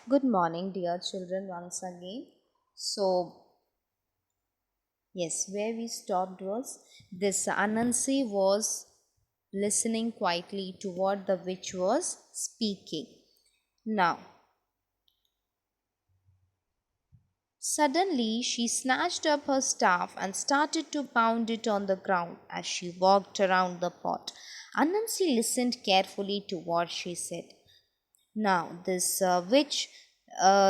Good morning, dear children, once again. So, yes, where we stopped was this Anansi was listening quietly to what the witch was speaking. Now, suddenly she snatched up her staff and started to pound it on the ground as she walked around the pot. Anansi listened carefully to what she said. Now, this witch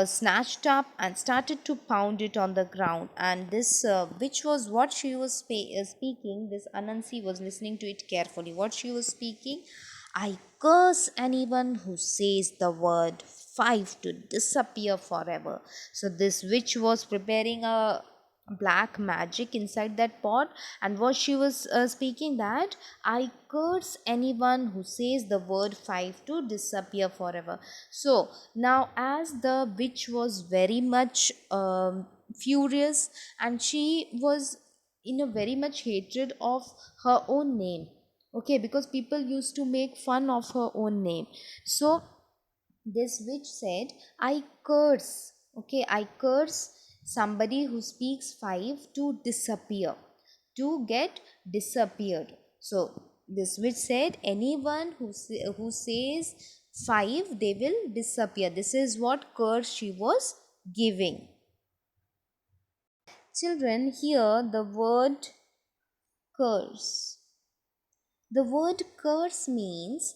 snatched up and started to pound it on the ground, and this which was what she was speaking. This Anansi was listening to it carefully. What she was speaking, I curse anyone who says the word five to disappear forever. So, this witch was preparing a black magic inside that pot, and what she was speaking that I curse anyone who says the word five to disappear forever. So now as the witch was very much furious, and she was in a very much hatred of her own name, okay, because people used to make fun of her own name. So this witch said, I curse, okay, I curse somebody who speaks five to disappear, to get disappeared. So this witch said, anyone who says five, they will disappear. This is what curse she was giving. Children, hear the word curse. The word curse means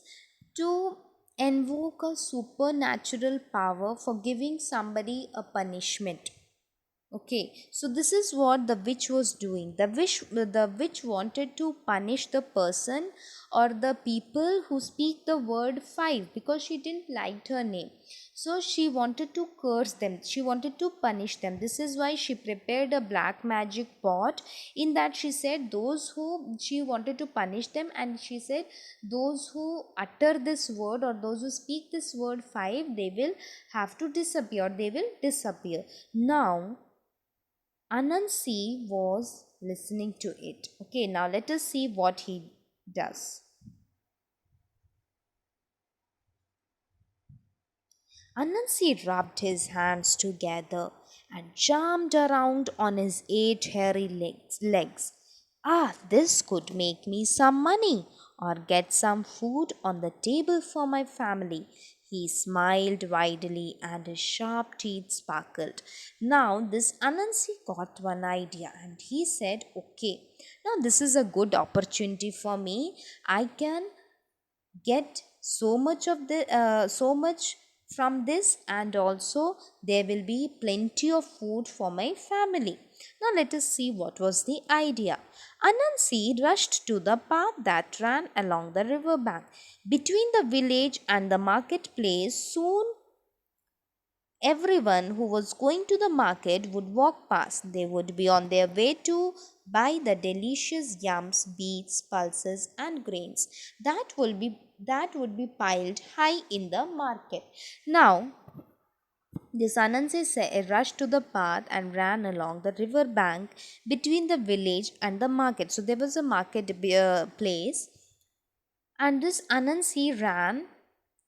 to invoke a supernatural power for giving somebody a punishment. Okay, so this is what the witch was doing. The witch wanted to punish the person or the people who speak the word five, because she didn't like her name. So she wanted to curse them. She wanted to punish them. This is why she prepared a black magic pot. In that she said those who she wanted to punish them, and she said those who utter this word or those who speak this word five, they will have to disappear. They will disappear. Now Anansi was listening to it. Okay, now let us see what he does. Anansi rubbed his hands together and jumped around on his eight hairy legs. Ah, this could make me some money or get some food on the table for my family. He smiled widely and his sharp teeth sparkled. Now, this Anansi got one idea and he said, okay, now this is a good opportunity for me. I can get so much from this, and also there will be plenty of food for my family. Now let us see what was the idea. Anansi rushed to the path that ran along the river bank between the village and the marketplace. Soon everyone who was going to the market would walk past. They would be on their way to buy the delicious yams, beets, pulses, and grains that would be piled high in the market. Now, the Anansi rushed to the path and ran along the river bank between the village and the market. So there was a market place, and this Anansi ran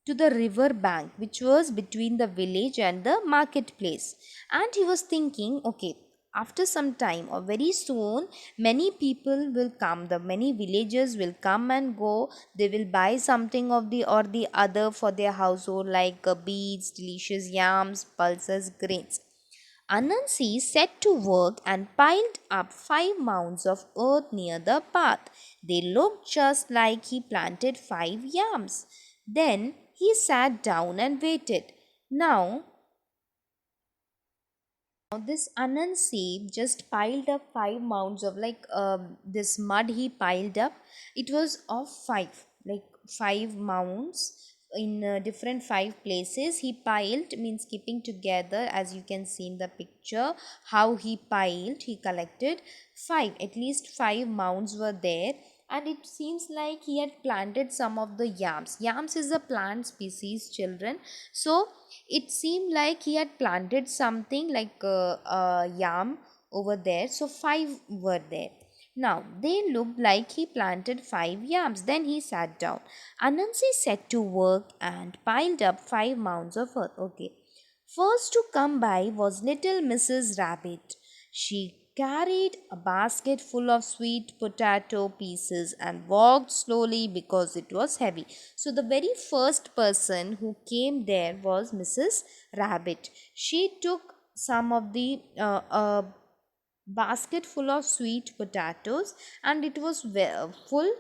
to the river bank which was between the village and the marketplace, and he was thinking, okay, after some time or very soon many people will come, the many villagers will come and go. They will buy something of the or the other for their household, like beets, delicious yams, pulses, grains. Anansi set to work and piled up 5 mounds of earth near the path. They looked just like he planted 5 yams. Then he sat down and waited. Now this Anansi just piled up 5 mounds of this mud he piled up. It was of five, like 5 mounds in different 5 places. He piled means keeping together, as you can see in the picture how he piled. He collected five, at least 5 mounds were there, and it seems like he had planted some of the yams. Yams is a plant species, children. So it seemed like he had planted something like a yam over there. So five were there. Now they looked like he planted 5 yams. Then he sat down. Anansi set to work and piled up 5 mounds of earth. Okay. First to come by was little Mrs. Rabbit. She carried a basket full of sweet potato pieces and walked slowly because it was heavy. So, the very first person who came there was Mrs. Rabbit. She took some of the basket full of sweet potatoes, and it was full,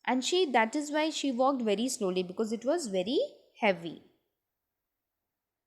and she that is why she walked very slowly because it was very heavy.